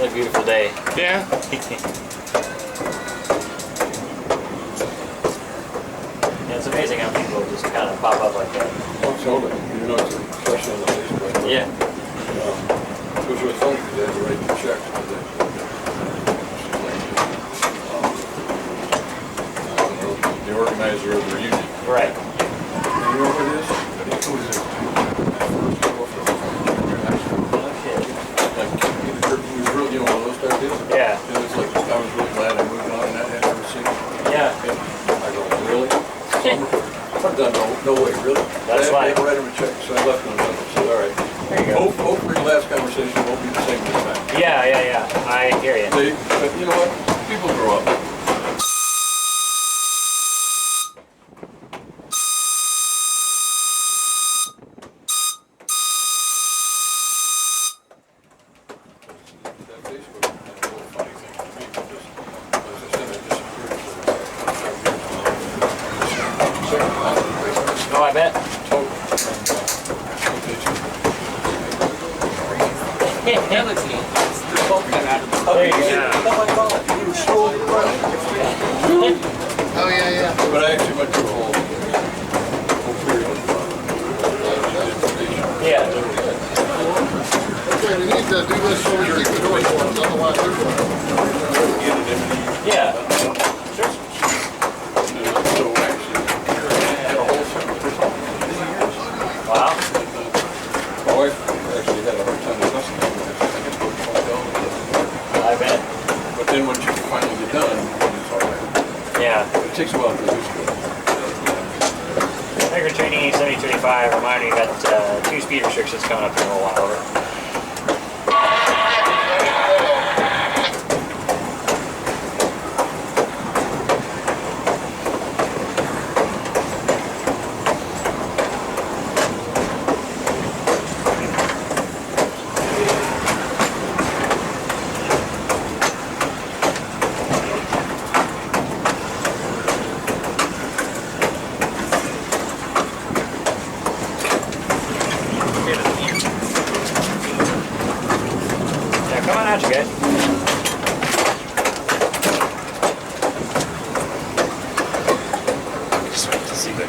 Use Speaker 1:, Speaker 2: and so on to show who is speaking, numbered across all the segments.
Speaker 1: What a beautiful day.
Speaker 2: Yeah.
Speaker 1: Yeah, it's amazing how people just kind of pop up like that.
Speaker 3: Oh, totally. You know, it's especially on the Facebook.
Speaker 1: Yeah.
Speaker 3: It was really funny because they had to write the check. The organizer of the reunion.
Speaker 1: Right.
Speaker 3: You know what it is? It was like, he was really, one of those type deals.
Speaker 1: Yeah.
Speaker 3: It was like, I was really glad I moved on and that had never seen it.
Speaker 1: Yeah.
Speaker 3: I go, really? I've done no way, really?
Speaker 1: That's
Speaker 3: I
Speaker 1: why.
Speaker 3: had to write him a check, so I left him and said, all right.
Speaker 1: There you go.
Speaker 3: Hopefully the last conversation won't be the same this time.
Speaker 1: Yeah. I hear you.
Speaker 3: But you know what? People grow up.
Speaker 1: Oh, I bet.
Speaker 4: Oh, yeah.
Speaker 3: But I actually went through a whole period of information.
Speaker 1: Yeah.
Speaker 4: Okay, we need to do this so we keep the door closed, otherwise they're going.
Speaker 1: Yeah. Sure.
Speaker 3: So actually, I had a whole separate person.
Speaker 1: Wow.
Speaker 3: My wife actually had a hard time discussing that because I guess what the hell.
Speaker 1: I bet.
Speaker 3: But then when you finally get done, it's all right.
Speaker 1: Yeah.
Speaker 3: It takes a while to get used to it.
Speaker 1: Tiger Training 7025, reminder you got 2 speed restrictions coming up in a little while. Over. Come on out, you guys.
Speaker 2: Just want to see the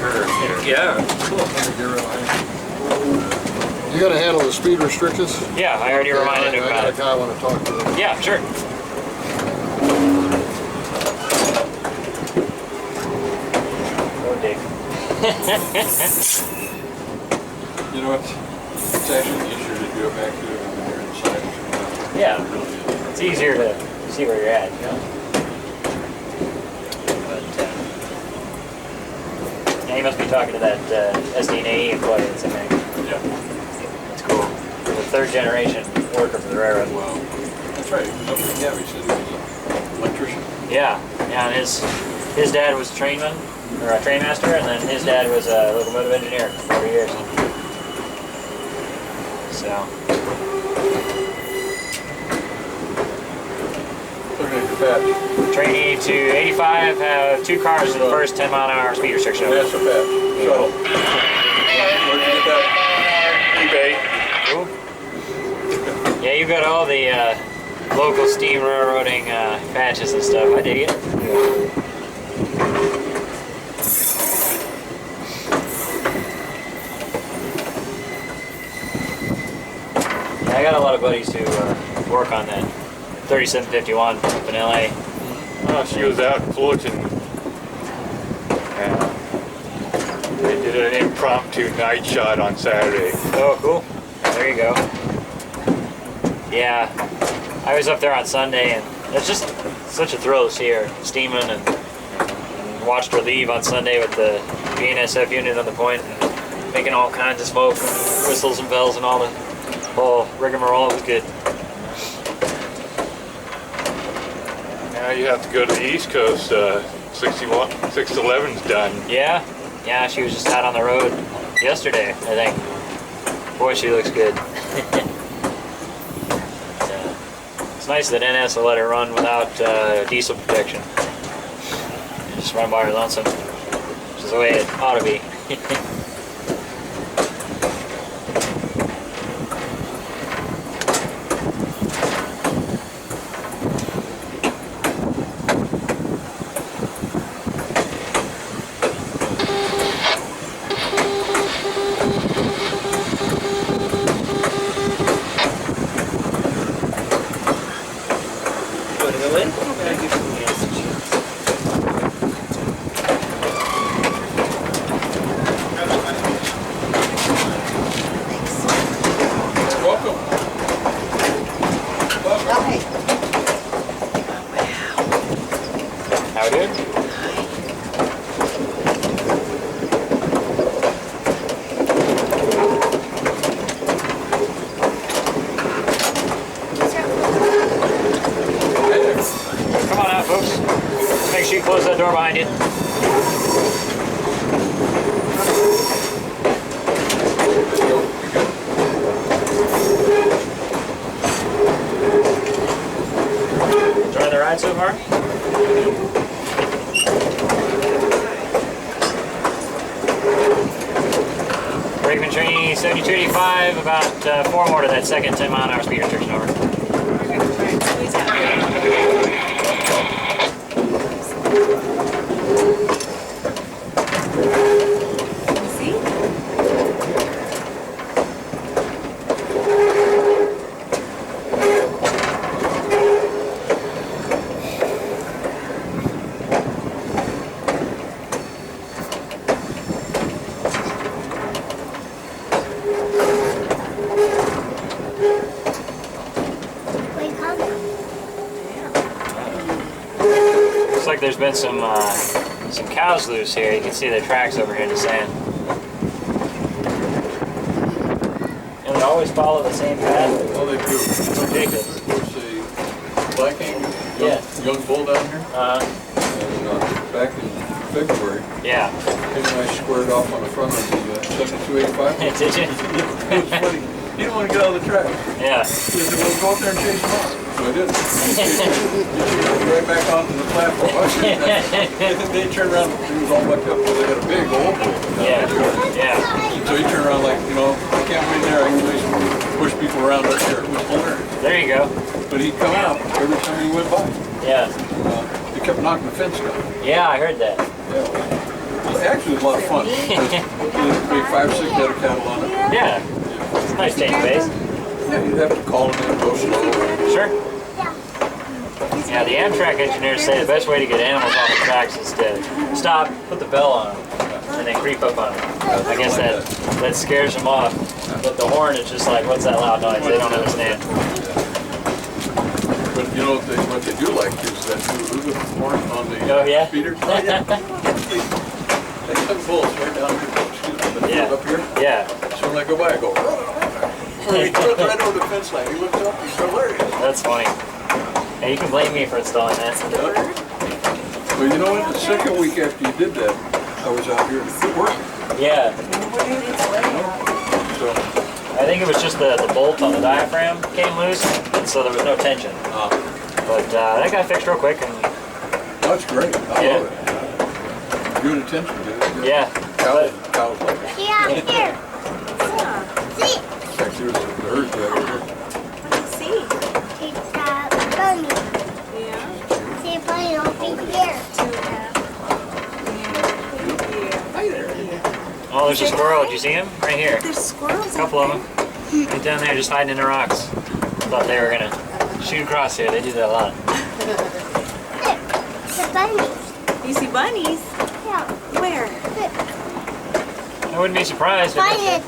Speaker 2: curve here.
Speaker 1: Yeah.
Speaker 2: Cool.
Speaker 4: You gotta handle the speed restrictions?
Speaker 1: Yeah, I already reminded him
Speaker 4: I
Speaker 1: about
Speaker 4: got a
Speaker 1: it.
Speaker 4: guy I want to talk to.
Speaker 1: Yeah, sure. Oh, Dick.
Speaker 3: You know what? It's actually easier to do it back here when you're inside.
Speaker 1: Yeah.
Speaker 3: It really is.
Speaker 1: It's easier to see where you're at, you know? But, yeah, you must be talking to that SDNAE employee that's in there.
Speaker 3: Yeah.
Speaker 1: That's cool. The 3rd generation worker for the railroad.
Speaker 3: Wow. That's right. Yeah, he said he was an electrician.
Speaker 1: Yeah, and his dad was a trainman, or a trainmaster, and then his dad was a locomotive engineer for 40 years. So,
Speaker 3: Look at your patch.
Speaker 1: trainee to 85 have 2 cars in the first 10-mile-an-hour speed restriction.
Speaker 3: That's a patch. Shuttle. Where'd you get that?
Speaker 1: Cool. Yeah, you got all the local steam railroading patches and stuff. I dig it. I got a lot of buddies who work on that 3751 up in LA.
Speaker 2: Oh, she was out in Fullerton. They did an impromptu night shot on Saturday.
Speaker 1: Oh, cool. There you go. Yeah, I was up there on Sunday, and it's just such a thrill to see her steaming, and watched her leave on Sunday with the BNSF unit on the point, and making all kinds of smoke, and whistles and bells, and all the whole rigmarole. It was good.
Speaker 2: Now you have to go to the East Coast. 611's done.
Speaker 1: Yeah, she was just out on the road yesterday, I think. Boy, she looks good. It's nice that NS will let her run without diesel protection. Just run by her lonesome, which is the way it ought to be. far? Brakeman tree 7285, about 4 more to that second 10 mile an hour speed restriction over. Looks like there's been some cows loose here. You can see the tracks over here in the sand. And they always follow the same path.
Speaker 3: Oh, they do.
Speaker 1: It's ridiculous.
Speaker 3: There's a black angus, young bull down here. And back in February,
Speaker 1: Yeah.
Speaker 3: him and I squared off on the front of the 7285.
Speaker 1: Did you?
Speaker 3: It was funny. He didn't want to get out of the track.
Speaker 1: Yeah.
Speaker 3: He said, well, go out there and chase him off. So I did. He chased him right back onto the platform. They turned around, he was all mucked up because they had a big old bull.
Speaker 1: Yeah. Yeah.
Speaker 3: So he turned around like, I can't wait there. I can at least push people around right there. It was hilarious.
Speaker 1: There you go.
Speaker 3: But he'd come out every time he went by.
Speaker 1: Yeah.
Speaker 3: He kept knocking the fence down.
Speaker 1: Yeah, I heard that.
Speaker 3: Yeah. Actually, it was a lot of fun. There's maybe 5 or 6 head of cattle on it.
Speaker 1: Yeah. It's a nice change of pace.
Speaker 3: Yeah, you'd have to call them in, go slow.
Speaker 1: Sure. Yeah, the Amtrak engineers say the best way to get animals off the tracks is to stop, put the bell on them, and then creep up on them. I guess that scares them off. But the horn is just like, what's that loud noise? They don't understand.
Speaker 3: But you know what they do like is that new horn on the speeder. Oh, yeah. They took bulls right down here, up here.
Speaker 1: Yeah.
Speaker 3: So when I go by, I go, he runs right over the fence line. He looks up, he's hilarious.
Speaker 1: That's funny. And you can blame me for installing that.
Speaker 3: Well, you know what? The second week after you did that, I was out here and it worked.
Speaker 1: Yeah.
Speaker 3: So,
Speaker 1: I think it was just the bolt on the diaphragm came loose, and so there was no tension. But that got fixed real quick. And
Speaker 3: that's great. I love it. Good attention, dude.
Speaker 1: Yeah.
Speaker 3: Cows like it.
Speaker 5: Yeah, here. See?
Speaker 3: In fact, there's a herd right over here.
Speaker 5: See? It's bunny.
Speaker 6: Yeah.
Speaker 5: See a bunny over here.
Speaker 1: oh, there's a squirrel. Did you see him? Right here.
Speaker 6: There's squirrels.
Speaker 1: A couple of them. Right down there, just hiding in the rocks. Thought they were gonna shoot across here. They do that a lot.
Speaker 5: Look, the bunnies.
Speaker 6: You see bunnies?
Speaker 5: Yeah.
Speaker 6: Where?
Speaker 5: Look.
Speaker 1: I wouldn't be surprised if
Speaker 5: Find it.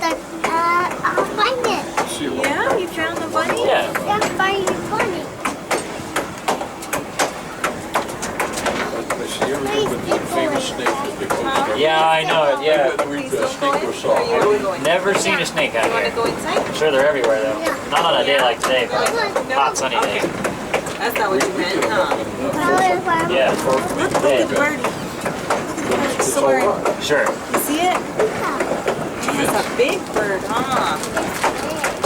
Speaker 5: I'll find it.
Speaker 3: See what?
Speaker 6: Yeah, you found the bunny?
Speaker 1: Yeah.
Speaker 5: Yeah, find the bunny.
Speaker 3: I see everything but the famous snake that they posted.
Speaker 1: Yeah, I know it. Yeah.
Speaker 3: The snake was soft.
Speaker 1: Never seen a snake out
Speaker 6: You want to
Speaker 1: here.
Speaker 6: go inside?
Speaker 1: I'm sure they're everywhere though. Not on a day like today, but like a hot sunny day.
Speaker 6: That's not what you meant, huh?
Speaker 1: Yeah.
Speaker 6: Look at the birdie. Look at the bird soaring.
Speaker 1: Sure.
Speaker 6: You see it? It's a big bird, huh?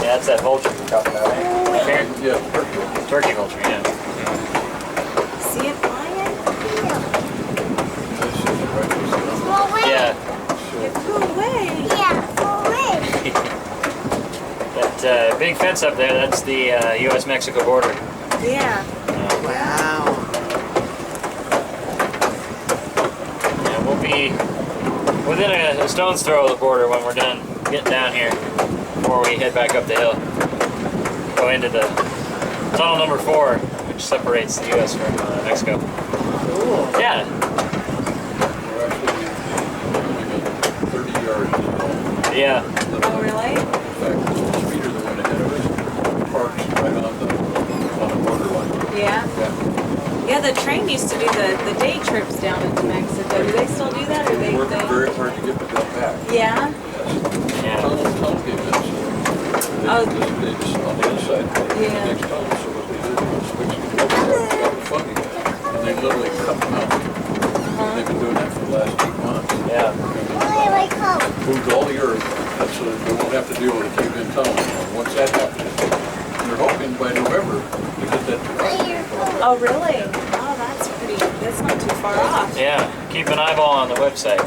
Speaker 1: Yeah, that's that vulture you're talking about, right? Here?
Speaker 3: Yeah,
Speaker 1: Turkey vulture, yeah.
Speaker 6: See it flying?
Speaker 1: Yeah.
Speaker 6: It flew away.
Speaker 5: Yeah, away.
Speaker 1: That big fence up there, that's the U.S.-Mexico border.
Speaker 6: Yeah. Wow.
Speaker 1: Yeah, we'll be within a stone's throw of the border when we're done getting down here before we head back up the hill. Go into the tunnel number 4, which separates the U.S. from Mexico.
Speaker 6: Cool.
Speaker 1: Yeah.
Speaker 3: we're actually only 30 yards.
Speaker 1: Yeah.
Speaker 6: Oh, really?
Speaker 3: In fact, the speeder that went ahead of us parked right on the borderline.
Speaker 6: Yeah.
Speaker 3: Yeah.
Speaker 6: Yeah, the train used to do the day trips down into Mexico. Do they still do that? Or
Speaker 3: They worked
Speaker 6: they...
Speaker 3: very hard to get the bill back.
Speaker 6: Yeah?
Speaker 1: Yeah.
Speaker 3: Tunnel came in, so
Speaker 6: Oh.
Speaker 3: they just on the inside, the
Speaker 6: Yeah.
Speaker 3: next tunnel, so what they did was fix it, got the funding, and they literally cut them out. They've been doing that for the last 8 months.
Speaker 1: Yeah.
Speaker 3: Moved all the earth, so that they won't have to deal with the cave-in tunnel anymore. Once that happens, they're hoping by November to get that to us.
Speaker 6: Oh, really? Oh,
Speaker 1: Yeah, keep an eyeball on the website.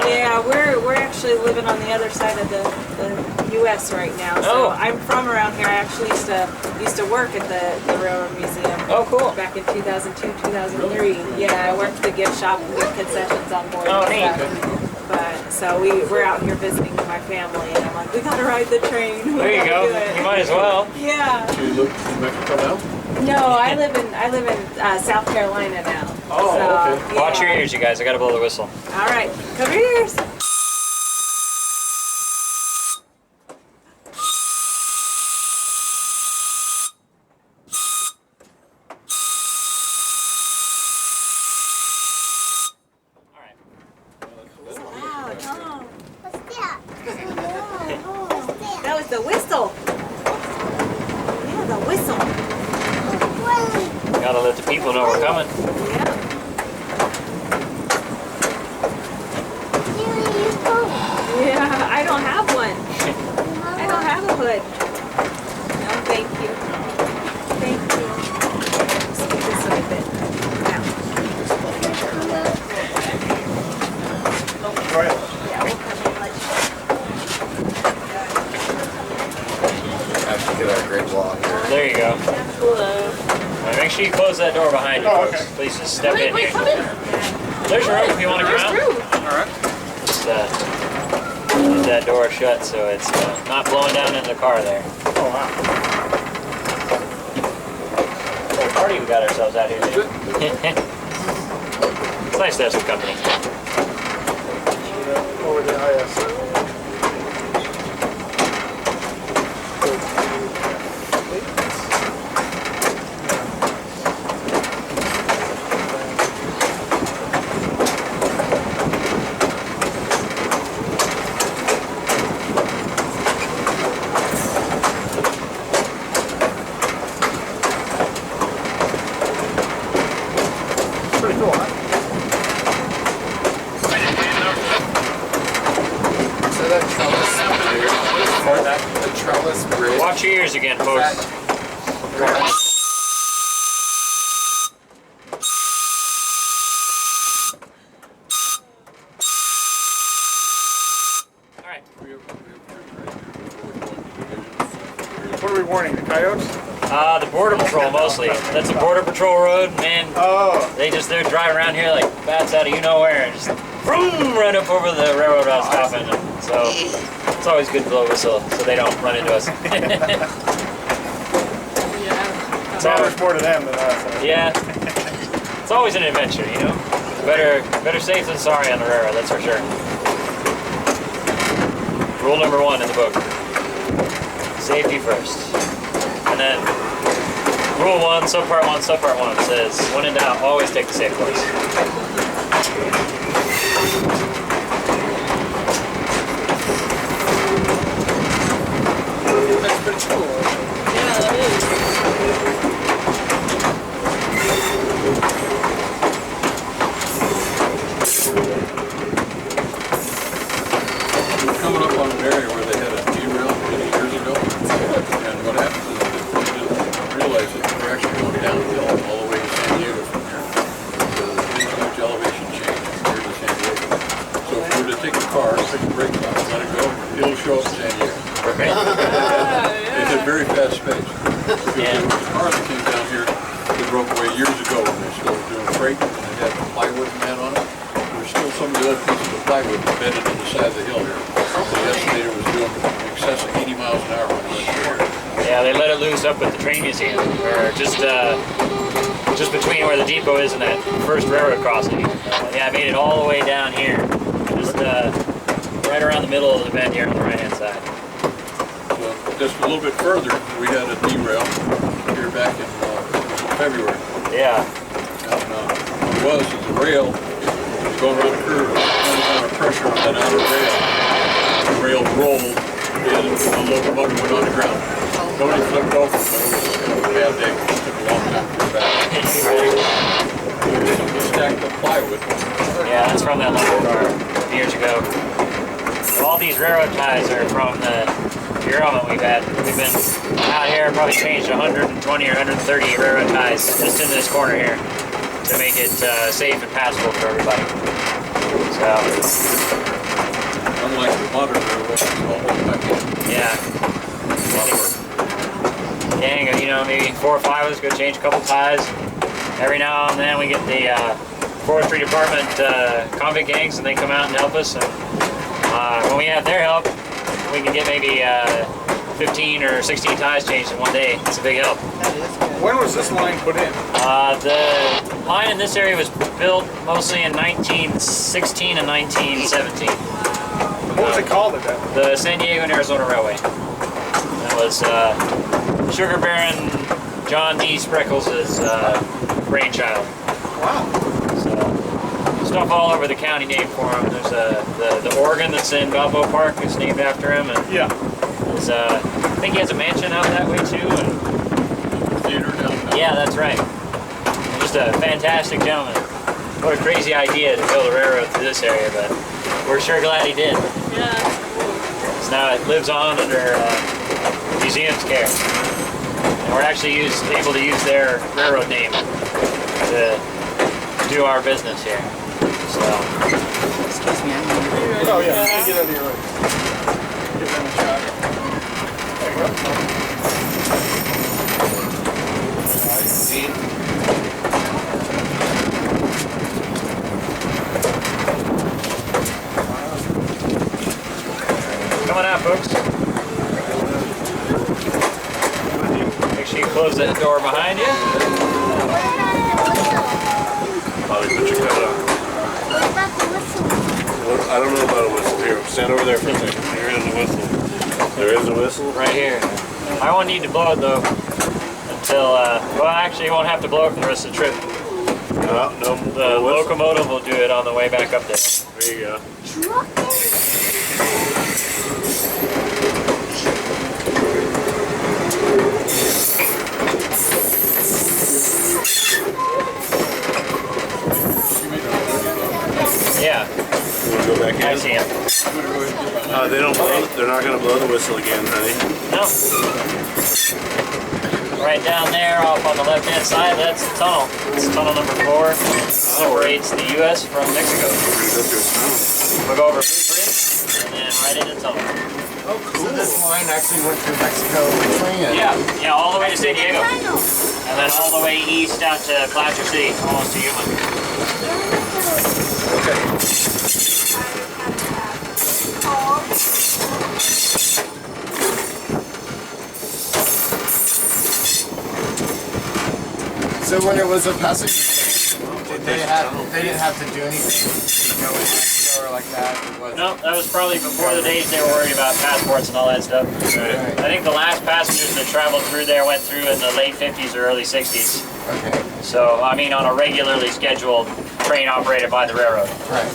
Speaker 6: Yeah, we're actually living on the other side of the U.S. right now. So
Speaker 1: Oh.
Speaker 6: I'm from around here. I actually used to work at the Railroad Museum.
Speaker 1: Oh, cool.
Speaker 6: Back in 2002, 2003. Yeah, I worked the gift shop with concessions on board.
Speaker 1: Oh,
Speaker 6: and
Speaker 1: neat.
Speaker 6: stuff. But so we're out here visiting with my family, and I'm like, we gotta ride the train. We
Speaker 1: There you
Speaker 6: gotta
Speaker 1: go.
Speaker 6: do it.
Speaker 1: You might as well.
Speaker 6: Yeah.
Speaker 3: So you live in Mexico now?
Speaker 6: No, I live in South Carolina now.
Speaker 3: Oh,
Speaker 6: so,
Speaker 3: okay.
Speaker 1: Watch your
Speaker 6: yeah.
Speaker 1: ears, you guys. I gotta blow the whistle.
Speaker 6: All right, cover your ears.
Speaker 1: All right.
Speaker 6: Loud. Oh,
Speaker 5: What's that? What's that?
Speaker 6: that was the whistle. Yeah, the whistle.
Speaker 5: Wait.
Speaker 1: Gotta let the people know we're coming.
Speaker 6: Yeah.
Speaker 5: Here you go.
Speaker 6: Yeah, I don't have one. I don't have a hood. No, thank you. Thank you. Let's get this right there. Now.
Speaker 2: Go ahead.
Speaker 6: Yeah, we'll come in like
Speaker 4: Have to get our great vlog here.
Speaker 1: There you go.
Speaker 6: hello.
Speaker 1: Now make sure you close that door behind you,
Speaker 2: Oh,
Speaker 1: folks.
Speaker 2: okay.
Speaker 1: Please just step in here.
Speaker 6: Come in.
Speaker 1: There's room if you want to come out.
Speaker 2: All right.
Speaker 1: Just keep that door shut so it's not blowing down into the car there.
Speaker 2: Oh, wow.
Speaker 1: What a party we got ourselves out here today. It's nice to have some company.
Speaker 4: Over the IS. Pretty cool, huh? So that trellis bridge, the trellis bridge.
Speaker 1: Watch your ears again, folks. All right.
Speaker 2: What are we warning? The coyotes?
Speaker 1: The border patrol mostly. That's a border patrol road, man.
Speaker 2: Oh.
Speaker 1: They're driving around here like bats out of you nowhere and just vroom, right up over the railroad without stopping. And so it's always good to blow a whistle so they don't run into us.
Speaker 6: Yeah.
Speaker 2: So much more to them than us.
Speaker 1: Yeah. It's always an adventure, you know? Better safe than sorry on the railroad, that's for sure. Rule number 1 in the book. Safety first. And then rule 1, subpart 1 says, when in doubt, always take the safe course.
Speaker 3: That's pretty cool.
Speaker 6: Yeah, that is.
Speaker 3: We're coming up on an area where they had a derail many years ago. And what happened is that they didn't realize that we're actually going downhill all the way to San Diego from here. So there's too much elevation change here to San Diego. So if we were to take the car, stick the brakes on, let it go, it'll show up in San Diego.
Speaker 1: Right?
Speaker 3: It's a very fast pace. Because
Speaker 1: Yeah.
Speaker 3: there was a car that came down here that broke away years ago when they still were doing freight and they had plywood and that on it. There's still some of the other pieces of plywood embedded in the side of the hill here. The estimator was doing in excess of 80 miles an hour when he went through here.
Speaker 1: Yeah, they let it loose up at the train museum, or just between where the depot is and that first railroad crossing. Yeah, I made it all the way down here, just right around the middle of the bend here on the right-hand side.
Speaker 3: So just a little bit further, we had a derail here back in February.
Speaker 1: Yeah,
Speaker 3: And what it was the rail was going around the curve, and a lot of pressure on that outer rail. The rail rolled, and the locomotive went on the ground. Nobody flipped over, but it was just kind of a bad day. It took a long time to get back. We stacked up plywood.
Speaker 1: yeah, that's from that lumber car years ago. All these railroad ties are from the derailment we've had. We've been out here, probably changed 120 or 130 railroad ties just in this corner here. to make it safe and passable for everybody. So,
Speaker 3: Unlike the modern railroad, it's all back in.
Speaker 1: yeah.
Speaker 3: A lot of work.
Speaker 1: Dang, you know, maybe 4 or 5 of us go change a couple ties. Every now and then we get the forestry department convict gangs, and they come out and help us. And when we have their help, we can get maybe 15 or 16 ties changed in one day. It's a big help.
Speaker 4: When was this line put in?
Speaker 1: The line in this area was built mostly in 1916 and 1917.
Speaker 4: What was it called at that?
Speaker 1: The San Diego and Arizona Railway. That was Sugar Baron John D. Spreckles' brainchild.
Speaker 4: Wow.
Speaker 1: So, stuff all over the county named for him. There's the organ that's in Balboa Park is named after him, and
Speaker 4: Yeah.
Speaker 1: there's, I think he has a mansion out that way too. And
Speaker 3: Theater downtown.
Speaker 1: yeah, that's right. Just a fantastic gentleman. What a crazy idea to build a railroad through this area, but we're sure glad he did.
Speaker 6: Yeah.
Speaker 1: So now it lives on under museum's care. And we're actually able to use their railroad name to do our business here. So,
Speaker 7: Excuse me, I'm gonna
Speaker 4: Oh yeah. Let me get under your way. Give them a shot. There you go. I see.
Speaker 1: come on out, folks. Make sure you close that door behind you.
Speaker 8: Probably put your coat on.
Speaker 5: What about the whistle?
Speaker 8: Well, I don't know about a whistle. Here, stand over there for a second. There is a whistle. There is a whistle?
Speaker 1: Right here. I won't need to blow it though until, well actually you won't have to blow it for the rest of the trip.
Speaker 8: No, no.
Speaker 1: The locomotive will do it on the way back up there.
Speaker 8: There you go.
Speaker 1: Yeah,
Speaker 8: You want to go back in?
Speaker 1: I see him.
Speaker 8: They don't blow. They're not going to blow the whistle again, honey.
Speaker 1: No. Right down there off on the left hand side, that's the tunnel. It's tunnel number 4. It separates the US from Mexico.
Speaker 8: We're going to go through a tunnel.
Speaker 1: We'll go over a big bridge and then right into the tunnel.
Speaker 4: Oh, cool. So this line actually went through Mexico originally?
Speaker 1: Yeah, all the way to San Diego.
Speaker 5: Tunnel.
Speaker 1: And then all the way east out to Placer City, almost to Yuma.
Speaker 4: So when it was a passenger train, they didn't have to do anything to go in Mexico or like that? It was,
Speaker 1: No, that was probably before the days they were worried about passports and all that stuff.
Speaker 4: Right.
Speaker 1: I think the last passengers that traveled through there went through in the late 50s or early 60s.
Speaker 4: Okay,
Speaker 1: So, I mean, on a regularly scheduled train operated by the railroad.
Speaker 4: right.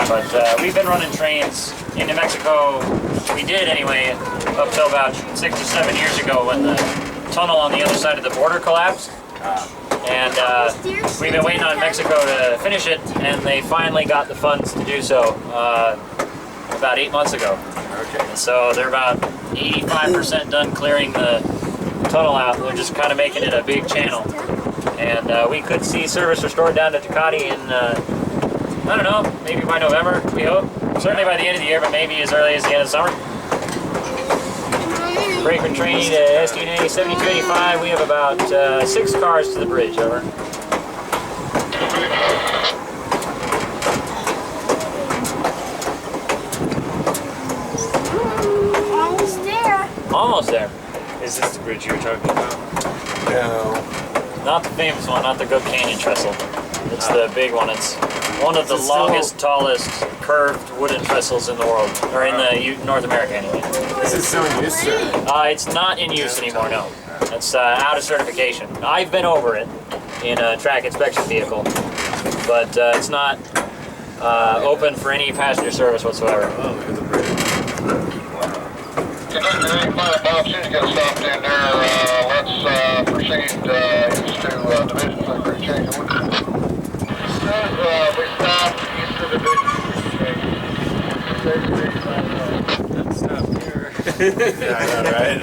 Speaker 1: But we've been running trains into Mexico, we did anyway, up till about 6 or 7 years ago when the tunnel on the other side of the border collapsed. And we've been waiting on Mexico to finish it, and they finally got the funds to do so about 8 months ago.
Speaker 4: Okay.
Speaker 1: And so they're about 85% done clearing the tunnel out. They're just kind of making it a big channel. And we could see service restored down to Tecate in, I don't know, maybe by November, we hope. Certainly by the end of the year, but maybe as early as the end of summer. Brakeman trainee to SDNA 7285. We have about 6 cars to the bridge, over.
Speaker 5: Almost there.
Speaker 1: Almost there.
Speaker 8: Is this the bridge you were talking about?
Speaker 4: No.
Speaker 1: Not the famous one, not the Good Canyon trestle. It's the big one. It's one of the
Speaker 4: Is it still-
Speaker 1: longest, tallest curved wooden trestles in the world, or in the North America anyway.
Speaker 4: This is so used to it.
Speaker 1: It's not in use anymore, no. It's out of certification. I've been over it in a track inspection vehicle, but it's not open for any passenger service whatsoever.
Speaker 8: Oh, look at the bridge.
Speaker 9: Conductor 85, Bob, she's got stopped in there. Let's proceed east to division for crew change. We stopped east of division.
Speaker 8: Yeah, I know, right?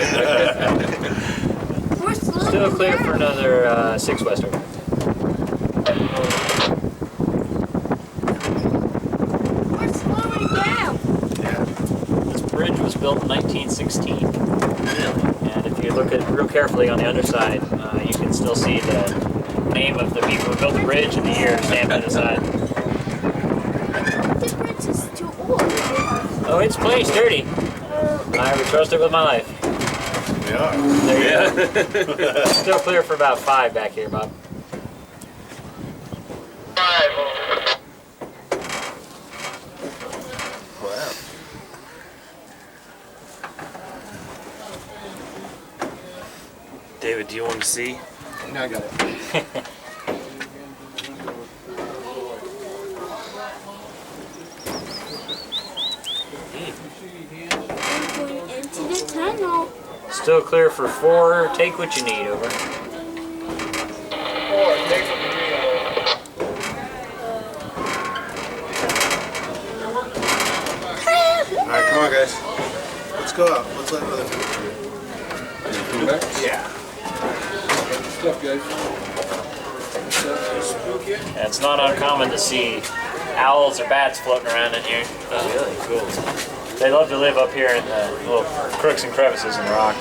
Speaker 5: We're
Speaker 1: Still clear for another 6 west over. built in 1916.
Speaker 8: Really?
Speaker 1: And if you look at it real carefully on the underside, you can still see the name of the people who built the bridge and the year stamped on the side.
Speaker 5: The bridge is too old.
Speaker 1: Oh, it's plenty sturdy. I would trust it with my life.
Speaker 8: They are.
Speaker 1: There you go. Still clear for about 5 back here, Bob.
Speaker 8: Wow. David, do you want to see?
Speaker 4: No, I got it.
Speaker 5: I'm going into the tunnel.
Speaker 1: Still clear for 4. Take what you need, over.
Speaker 8: Alright, come on, guys. Let's go out. Let's let other people through.
Speaker 3: Come back.
Speaker 8: Yeah.
Speaker 3: Stuff, guys.
Speaker 1: Yeah, it's not uncommon to see owls or bats floating around in here.
Speaker 8: Really cool.
Speaker 1: They love to live up here in the little crooks and crevices in the rock.